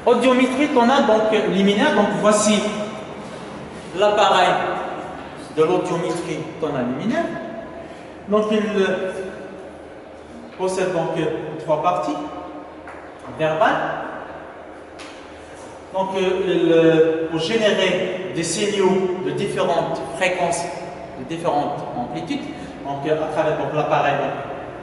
Audiométrie, on a donc liminaire. Donc voici l'appareil de l'audiométrie tonale liminaire. Donc il possède donc trois parties verbales. Donc pour générer des signaux de différentes fréquences, de différentes amplitudes, donc à travers l'appareil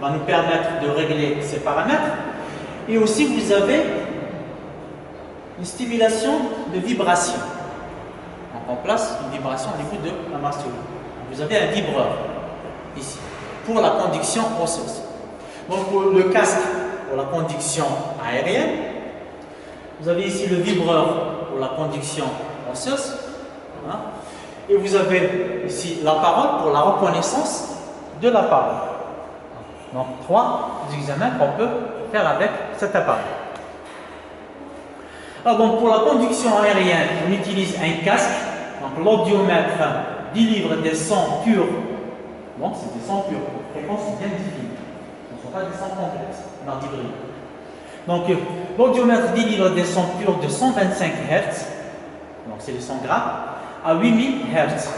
va nous permettre de régler ces paramètres. Et aussi vous avez une stimulation de vibration. Donc on place une vibration au niveau de la mastoïde. Vous avez un vibreur ici pour la conduction osseuse. Donc pour le casque pour la conduction aérienne, vous avez ici le vibreur pour la conduction osseuse. Hein, et vous avez ici la parole pour la reconnaissance de la parole. Donc trois examens qu'on peut faire avec cet appareil. Alors donc pour la conduction aérienne, on utilise un casque. Donc l'audiomètre délivre des sons purs. Donc c'est des sons purs, fréquences bien définies. Ce ne sont pas des sons complexes, d'hybride. Donc l'audiomètre délivre des sons purs de 125 Hz. Donc c'est des sons graves. À 8000 Hz,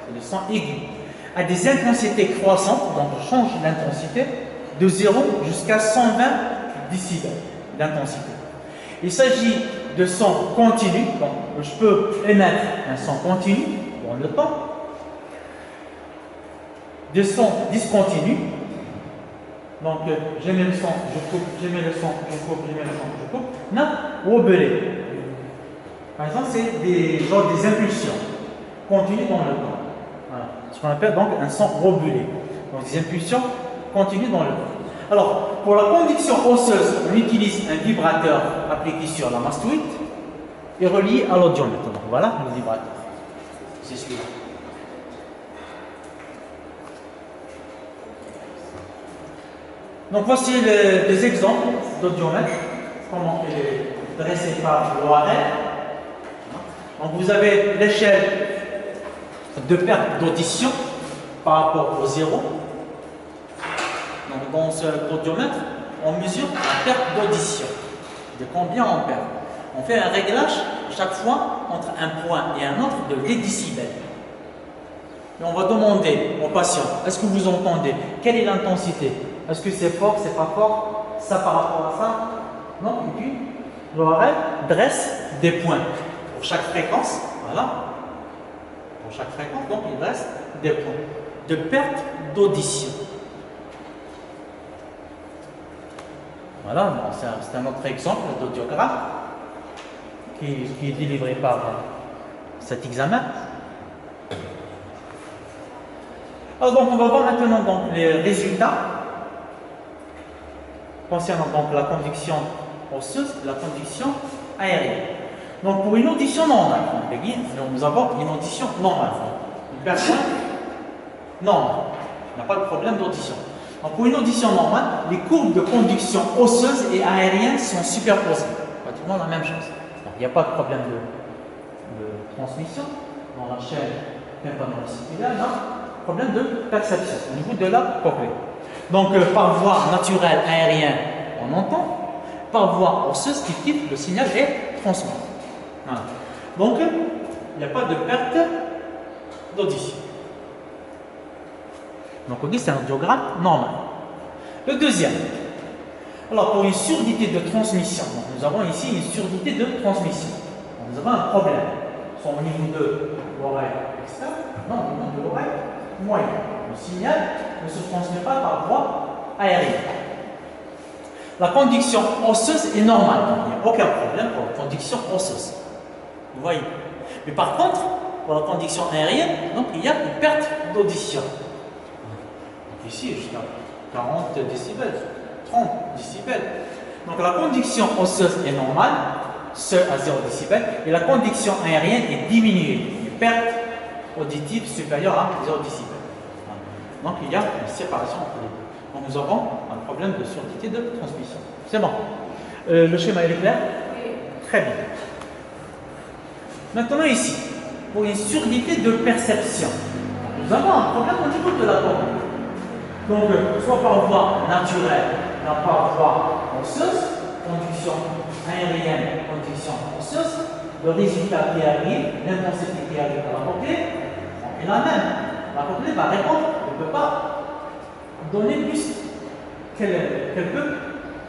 c'est des sons aigus. À des intensités croissantes, donc je change l'intensité de 0 jusqu'à 120 décibels d'intensité. Il s'agit de sons continus, donc je peux émettre un son continu dans le temps, des sons discontinus, donc j'émets le son, je coupe, j'émets le son, je coupe, j'émets le son, je coupe, non, wobblé. Par exemple, c'est des impulsions continues dans le temps. Voilà. Ce qu'on appelle donc un son wobblé. Donc des impulsions continues dans le temps. Alors, pour la conduction osseuse, on utilise un vibrateur appliqué sur la mastoïde et relié à l'audiomètre. Donc voilà le vibrateur. C'est celui-là. Donc voici des exemples d'audiomètre, comment il est dressé par l'ORL. Donc vous avez l'échelle de perte d'audition par rapport au zéro. Donc dans cet audiomètre, on mesure la perte d'audition. De combien on perd. On fait un réglage chaque fois entre un point et un autre de les décibels. Et on va demander au patient, est-ce que vous entendez? Quelle est l'intensité? Est-ce que c'est fort, c'est pas fort? Ça par rapport à ça? Non, et puis l'ORL dresse des points pour chaque fréquence. Voilà. Pour chaque fréquence, donc il dresse des points de perte d'audition. Voilà, c'est un autre exemple d'audiogramme qui est délivré par cet examen. Alors donc on va voir maintenant donc, les résultats concernant donc la conduction osseuse et la conduction aérienne. Donc pour une audition normale, nous avons une audition normale. Une personne normale, il n'y a pas de problème d'audition. Donc pour une audition normale, les courbes de conduction osseuse et aérienne sont superposées. Pratiquement la même chose. Donc, il n'y a pas de problème de transmission dans la chaîne tympano-auriculaire, non. Problème de perception au niveau de la cochlée. Donc par voie naturelle aérienne, on entend. Par voie osseuse, le signal est transmis. Voilà. Donc il n'y a pas de perte d'audition. Donc on dit que c'est un audiogramme normal. Le deuxième. Alors pour une surdité de transmission, donc, nous avons ici une surdité de transmission. Donc, nous avons un problème. Soit au niveau de l'oreille externe, non, au niveau de l'oreille moyenne. Le signal ne se transmet pas par voie aérienne. La conduction osseuse est normale. Donc, il n'y a aucun problème pour la conduction osseuse. Vous voyez. Mais par contre, pour la conduction aérienne, donc, il y a une perte d'audition. Ici, jusqu'à 40 décibels, 30 décibels. Donc la conduction osseuse est normale, ce à 0 décibels, et la conduction aérienne est diminuée. Une perte auditive supérieure à 0 décibels. Donc il y a une séparation entre les deux. Donc nous avons un problème de surdité de transmission. C'est bon. Le schéma est clair? Très bien. Maintenant ici, pour une surdité de perception, nous avons un problème au niveau de la commande. Donc, soit par voie naturelle, par voie osseuse, conduction aérienne, conduction osseuse, le résultat qui arrive, l'intensité qui arrive à la cochlée est la même. La cochlée va répondre, elle ne peut pas donner plus qu'elle peut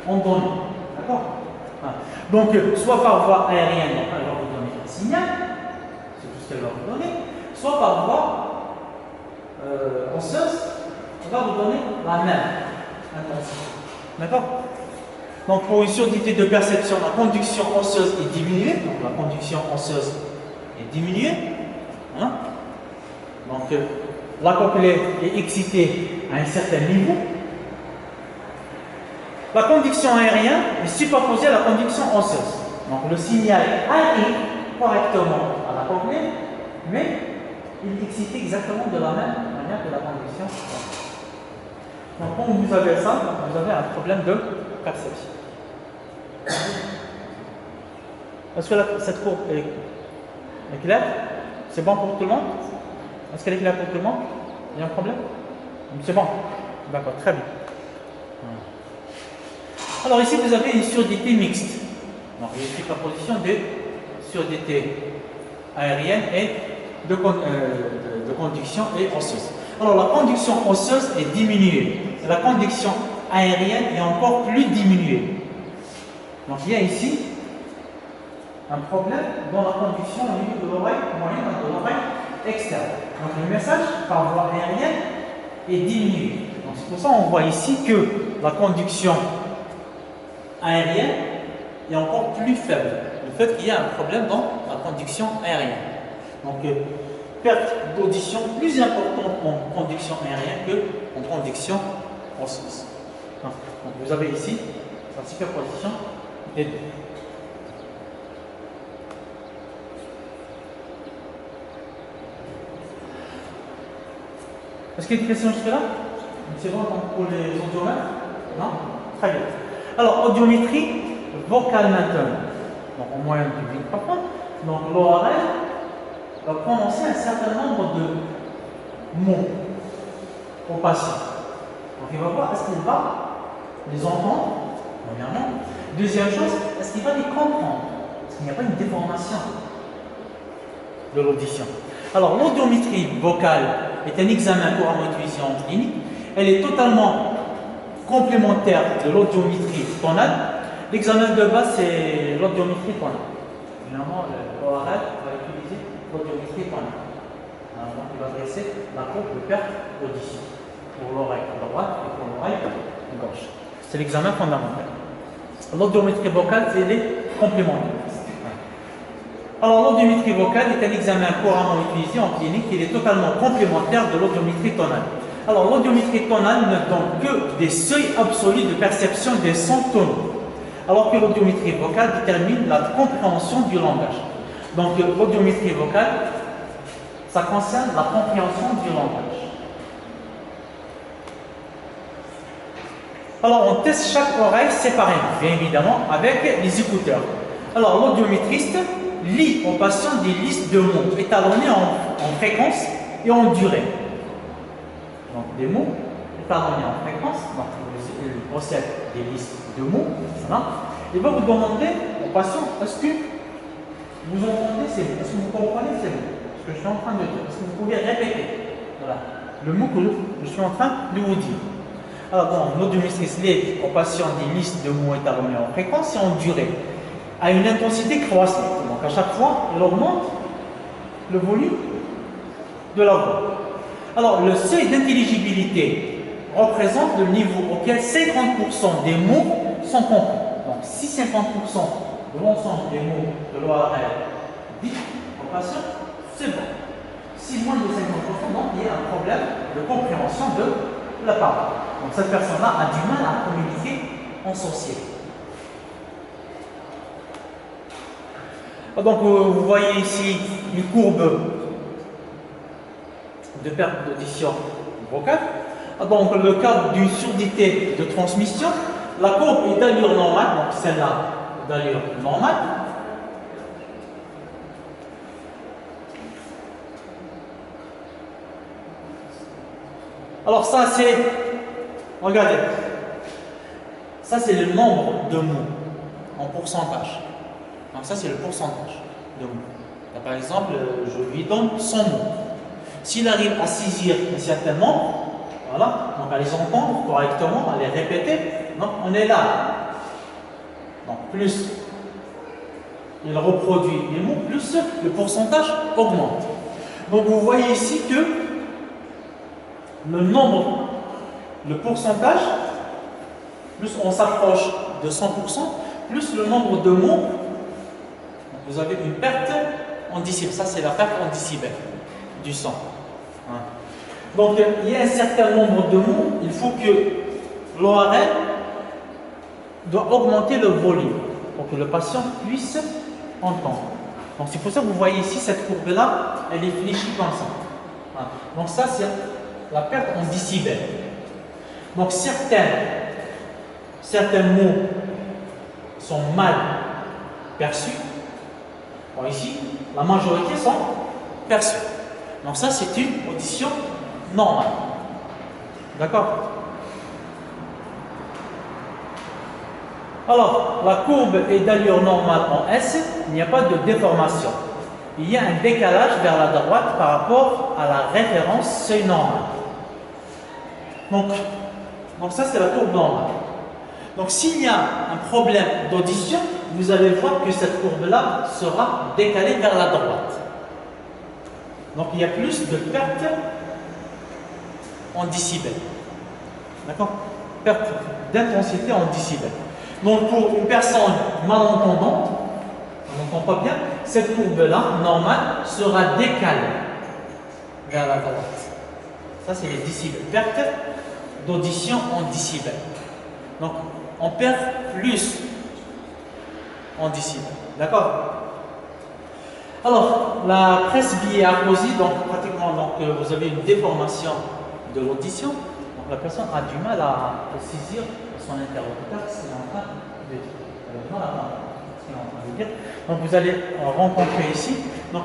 en donner. D'accord? Donc, soit par voie aérienne, donc elle va vous donner un signal, c'est tout ce qu'elle va vous donner, soit par voie osseuse, elle va vous donner la même intensité. D'accord? Donc, pour une surdité de perception, la conduction osseuse est diminuée. Donc, la conduction osseuse est diminuée. Hein? Donc, la cochlée est excitée à un certain niveau. La conduction aérienne est superposée à la conduction osseuse. Donc, le signal arrive correctement à la cochlée, mais il est excité exactement de la même manière que la conduction osseuse. Donc, quand vous avez ça, vous avez un problème de perception. Est-ce que cette courbe est claire? C'est bon pour tout le monde? Est-ce qu'elle est claire pour tout le monde? Il y a un problème? C'est bon? D'accord, très bien. Alors ici, vous avez une surdité mixte. Donc, il y a une superposition de surdité aérienne et de conduction et osseuse. Alors, la conduction osseuse est diminuée. La conduction aérienne est encore plus diminuée. Donc, il y a ici un problème dans la conduction au niveau de l'oreille moyenne et de l'oreille externe. Donc, le message par voie aérienne est diminué. Donc, c'est pour ça qu'on voit ici que la conduction aérienne est encore plus faible. Le fait qu'il y a un problème dans la conduction aérienne. Donc, perte d'audition plus importante en conduction aérienne qu'en conduction osseuse. Donc, vous avez ici la superposition des deux. Est-ce qu'il y a des questions jusque-là? C'est bon pour les audiomètres? Non? Très bien. Alors, audiométrie vocale maintenant. Donc, en moyenne du microphone. Donc, l'oreille va prononcer un certain nombre de mots au patient. Donc, il va voir est-ce qu'il va les entendre, premièrement. Deuxième chose, est-ce qu'il va les comprendre? Est-ce qu'il n'y a pas une déformation de l'audition? Alors, l'audiométrie vocale est un examen couramment utilisé en clinique. Elle est totalement complémentaire de l'audiométrie tonale. L'examen de base, c'est l'audiométrie tonale. Généralement, l'oral va utiliser l'audiométrie tonale. Donc, il va dresser la courbe de perte d'audition pour l'oreille droite et pour l'oreille gauche. C'est l'examen fondamental. L'audiométrie vocale, elle est complémentaire. Alors, l'audiométrie vocale est un examen couramment utilisé en clinique. Il est totalement complémentaire de l'audiométrie tonale. Alors, l'audiométrie tonale ne donne que des seuils absolus de perception des sons tonaux, alors que l'audiométrie vocale détermine la compréhension du langage. Donc, l'audiométrie vocale, ça concerne la compréhension du langage. Alors, on teste chaque oreille séparément, bien évidemment, avec les écouteurs. Alors, l'audiométriste lit aux patients des listes de mots étalonnés en fréquence et en durée. Donc, des mots étalonnés en fréquence, donc il possède des listes de mots. Voilà. Il va vous demander aux patients est-ce que vous entendez ces mots? Est-ce que vous comprenez ces mots? Ce que je suis en train de dire. Est-ce que vous pouvez répéter voilà, le mot que je suis en train de vous dire? Alors, bon, l'audiométriste lit aux patients des listes de mots étalonnés en fréquence et en durée, à une intensité croissante. Donc, à chaque fois, il augmente le volume de la voix. Alors, le seuil d'intelligibilité représente le niveau auquel 50% des mots sont compris. Donc, si 50% de l'ensemble des mots de l'ORL dit au patient, c'est bon. Si moins de 50%, donc il y a un problème de compréhension de la parole. Donc, cette personne-là a du mal à communiquer en sorcier. Donc, vous voyez ici une courbe de perte d'audition vocale. Donc, le cas d'une surdité de transmission, la courbe est d'allure normale, donc celle-là d'allure normale. Alors, ça c'est, regardez, ça c'est le nombre de mots. en pourcentage. Donc ça, c'est le pourcentage de mots. Là, par exemple, je lui donne 100 mots. S'il arrive à saisir un certain nombre, voilà, donc à les entendre correctement, à les répéter, donc on est là. Donc plus il reproduit les mots, plus le pourcentage augmente. Donc vous voyez ici que le nombre, le pourcentage, plus on s'approche de 100%, plus le nombre de mots, vous avez une perte en décibels. Ça, c'est la perte en décibels du son. Hein. Donc, il y a un certain nombre de mots, il faut que l'ORL doit augmenter le volume pour que le patient puisse entendre. Donc, c'est pour ça que vous voyez ici, cette courbe-là, elle est fléchie comme ça. Hein. Donc, ça, c'est la perte en décibels. Donc, certains mots sont mal perçus. Bon, ici, la majorité sont perçus. Donc ça, c'est une audition normale. D'accord? Alors, la courbe est d'allure normale en S, il n'y a pas de déformation. Il y a un décalage vers la droite par rapport à la référence seuil normal. Donc ça, c'est la courbe normale. Donc s'il y a un problème d'audition, vous allez voir que cette courbe-là sera décalée vers la droite. Donc il y a plus de perte en décibels. D'accord? Perte d'intensité en décibels. Donc pour une personne malentendante, on n'entend pas bien, cette courbe-là, normale, sera décalée vers la droite. Ça, c'est les décibels. Perte d'audition en décibels. Donc on perd plus en décibels. D'accord? Alors, la presbyacousie, donc pratiquement, vous avez une déformation de l'audition. Donc la personne a du mal à saisir son interlocuteur ce qu'il est en train de dire. Elle a du mal à entendre ce qu'il est en train de dire. Donc vous allez rencontrer ici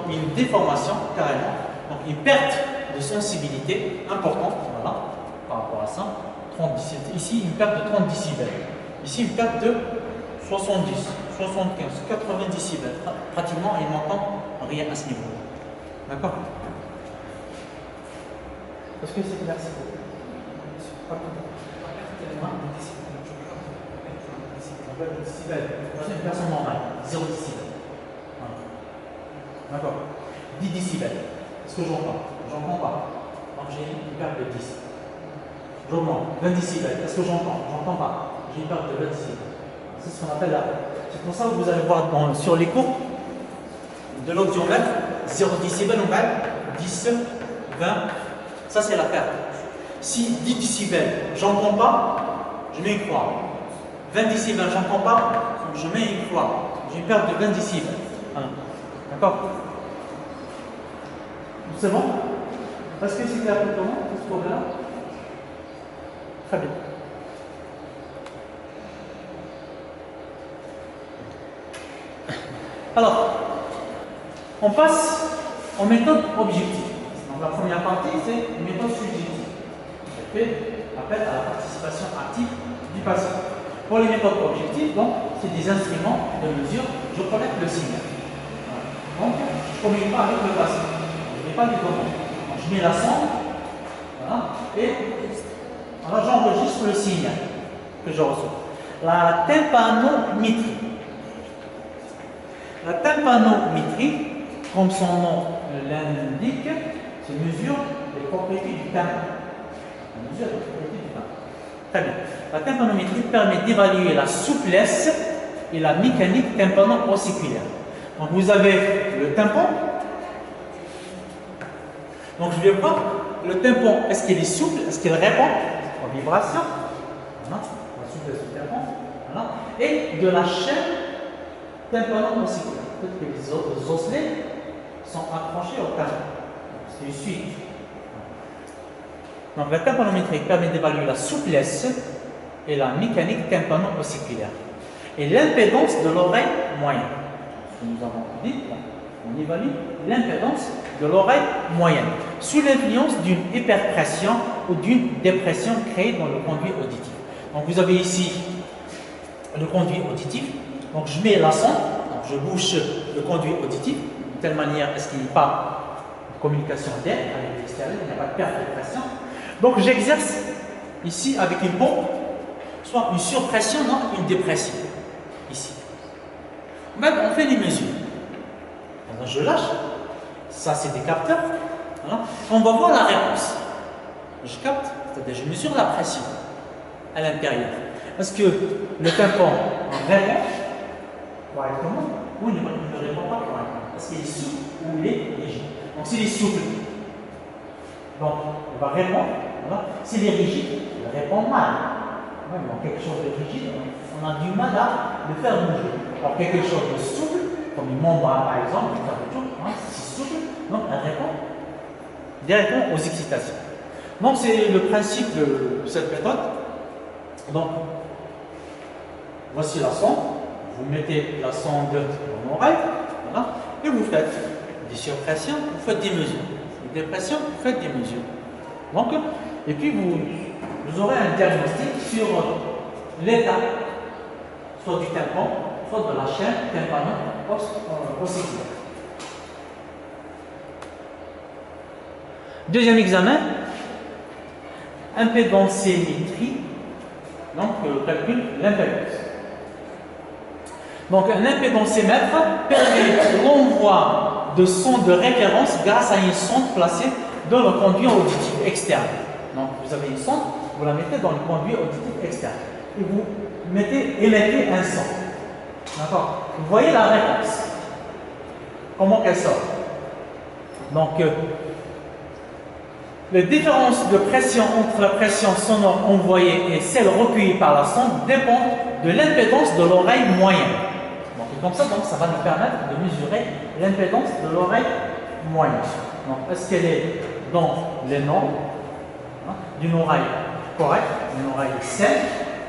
une déformation carrément, donc une perte de sensibilité importante, voilà, par rapport à ça. 30 décibels. Ici, une perte de 30 décibels. Ici, une perte de 70, 75, 80 décibels. Pratiquement, il n'entend rien à ce niveau. D'accord? Est-ce que c'est clair? C'est une personne normale, 0 décibels. D'accord? 10 décibels. Est-ce que j'entends? J'entends pas. Donc j'ai une perte de 10. J'augmente. 20 décibels. Est-ce que j'entends? J'entends pas. J'ai une perte de 20 décibels. C'est ce qu'on appelle la. C'est pour ça que vous allez voir sur les cours de l'audiomètre, 0 décibels, on va 10, 20. Ça, c'est la perte. Si 10 décibels, j'entends pas, je mets une croix. 20 décibels, j'entends pas, je mets une croix. J'ai une perte de 20 décibels. D'accord? C'est bon? Est-ce que c'est clair pour tout le monde, ce problème-là? Très bien. Alors, on passe aux méthodes objectives. Donc la première partie, c'est une méthode subjective. Elle fait appel à la participation active du patient. Pour les méthodes objectives, c'est des instruments de mesure. Je collecte le signal. Donc, je ne communique pas avec le patient. Je ne mets pas les données. Donc, je mets la sonde, voilà, et voilà, j'enregistre le signal que je reçois. La tympanométrie. La tympanométrie, comme son nom l'indique, se mesure les propriétés du tympan. On mesure les propriétés du tympan. Très bien. La tympanométrie permet d'évaluer la souplesse et la mécanique tympano-ossiculaire. Donc vous avez le tympan. Donc je vais voir le tympan, est-ce qu'il est souple, est-ce qu'il répond aux vibrations, voilà, la souplesse du tympan, voilà, et de la chaîne tympano-ossiculaire. Peut-être que les osselets sont accrochés au tympan. C'est une suite. Donc la tympanométrie permet d'évaluer la souplesse et la mécanique tympano-ossiculaire et l'impédance de l'oreille moyenne. Nous avons dit, on évalue l'impédance de l'oreille moyenne sous l'influence d'une hyperpression ou d'une dépression créée dans le conduit auditif. Donc vous avez ici le conduit auditif. Donc je mets la sonde, donc je bouche le conduit auditif, de telle manière à ce qu'il n'y ait pas de communication d'air avec l'extérieur, il n'y a pas de perte de pression. Donc j'exerce ici avec une pompe, soit une surpression, non, une dépression, ici. Même on fait les mesures. Alors, je lâche, ça c'est des capteurs, voilà. On va voir la réponse. Je capte, c'est-à-dire je mesure la pression à l'intérieur. Est-ce que le tympan répond correctement ou il ne répond pas correctement? Est-ce qu'il est souple ou il est rigide? Donc s'il est souple, donc il va répondre. Voilà. S'il est rigide, il répond mal. Même dans quelque chose de rigide, on a du mal à le faire bouger. Alors quelque chose de souple, comme une membrane par exemple, c'est souple, donc elle répond directement aux excitations. Donc c'est le principe de cette méthode. Donc voici la sonde. Vous mettez la sonde dans l'oreille, voilà, et vous faites des surpressions, vous faites des mesures. Des dépressions, vous faites des mesures. Donc, et puis vous aurez un diagnostic sur l'état, soit du tympan, soit de la chaîne tympano-ossiculaire. Deuxième examen, impédance-métrie, donc calcul l'impédance. Donc un impédancemètre permet l'envoi de son de référence grâce à une sonde placée dans le conduit auditif externe. Donc vous avez une sonde, vous la mettez dans le conduit auditif externe et vous émettez un son. D'accord? Vous voyez la réponse. Comment qu'elle sort? Donc les différences de pression entre la pression sonore envoyée et celle recueillie par la sonde dépendent de l'impédance de l'oreille moyenne. Donc comme ça, ça va nous permettre de mesurer l'impédance de l'oreille moyenne. Donc est-ce qu'elle est dans les normes d'une oreille correcte, d'une oreille saine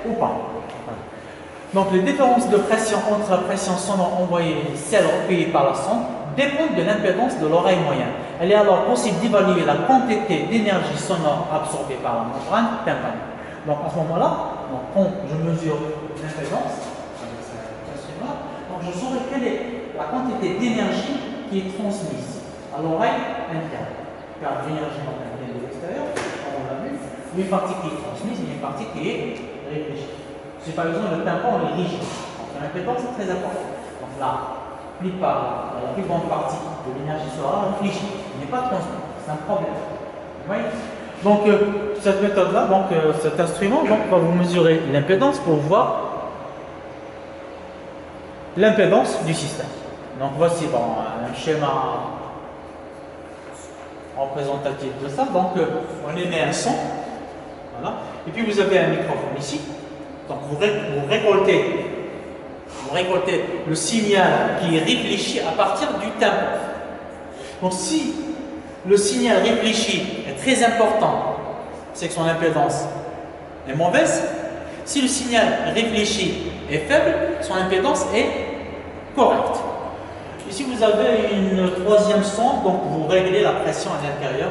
ou pas? Donc les différences de pression entre la pression sonore envoyée et celle recueillie par la sonde dépendent de l'impédance de l'oreille moyenne. Il est alors possible d'évaluer la quantité d'énergie sonore absorbée par la membrane tympanique. Donc à ce moment-là, quand je mesure l'impédance avec cet instrument, donc je saurai quelle est la quantité d'énergie qui est transmise à l'oreille interne. Car l'énergie vient de l'extérieur, comme on l'a vu, une partie qui est transmise et une partie qui est réfléchie. Si par exemple le tympan est rigide, donc l'impédance est très importante. Donc là, la plus grande partie de l'énergie sera réfléchie, il n'est pas transmise. C'est un problème. Vous voyez? Donc cette méthode-là, cet instrument va vous mesurer l'impédance pour voir l'impédance du système. Donc voici un schéma représentatif de ça. Donc on émet un son, voilà, et puis vous avez un microphone ici. Donc vous récoltez le signal qui est réfléchi à partir du tympan. Donc si le signal réfléchi est très important, c'est que son impédance est mauvaise. Si le signal réfléchi est faible, son impédance est correcte. Ici vous avez une troisième sonde, donc vous réglez la pression à l'intérieur.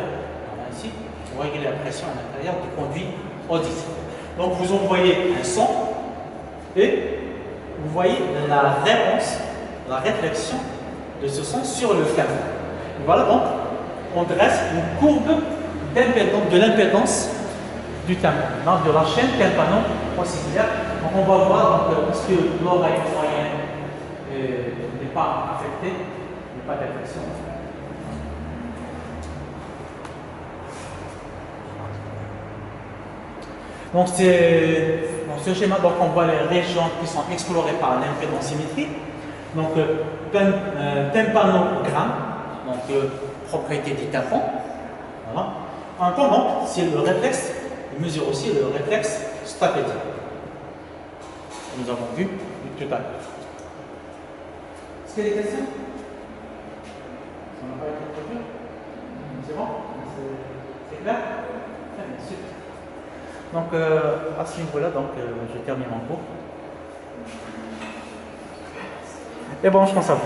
Ici, vous réglez la pression à l'intérieur du conduit auditif. Donc vous envoyez un son et vous voyez la réponse, la réflexion de ce son sur le tympan. Voilà, donc on dresse une courbe de l'impédance du tympan, donc de la chaîne tympano-ossiculaire. Donc on va voir est-ce que l'oreille moyenne n'est pas affectée, il n'y a pas d'affection. Donc dans ce schéma, donc on voit les régions qui sont explorées par l'impédantimétrie. Donc tympanogramme, donc propriété du tympan. Voilà. En temps, donc, c'est le réflexe, il mesure aussi le réflexe stapédien. Nous avons vu tout à l'heure. Est-ce qu'il y a des questions? Ça n'a pas été trop dur? C'est bon? C'est clair? Très bien, super. Donc à ce niveau-là, je termine mon cours. Et bon, je pense à vous.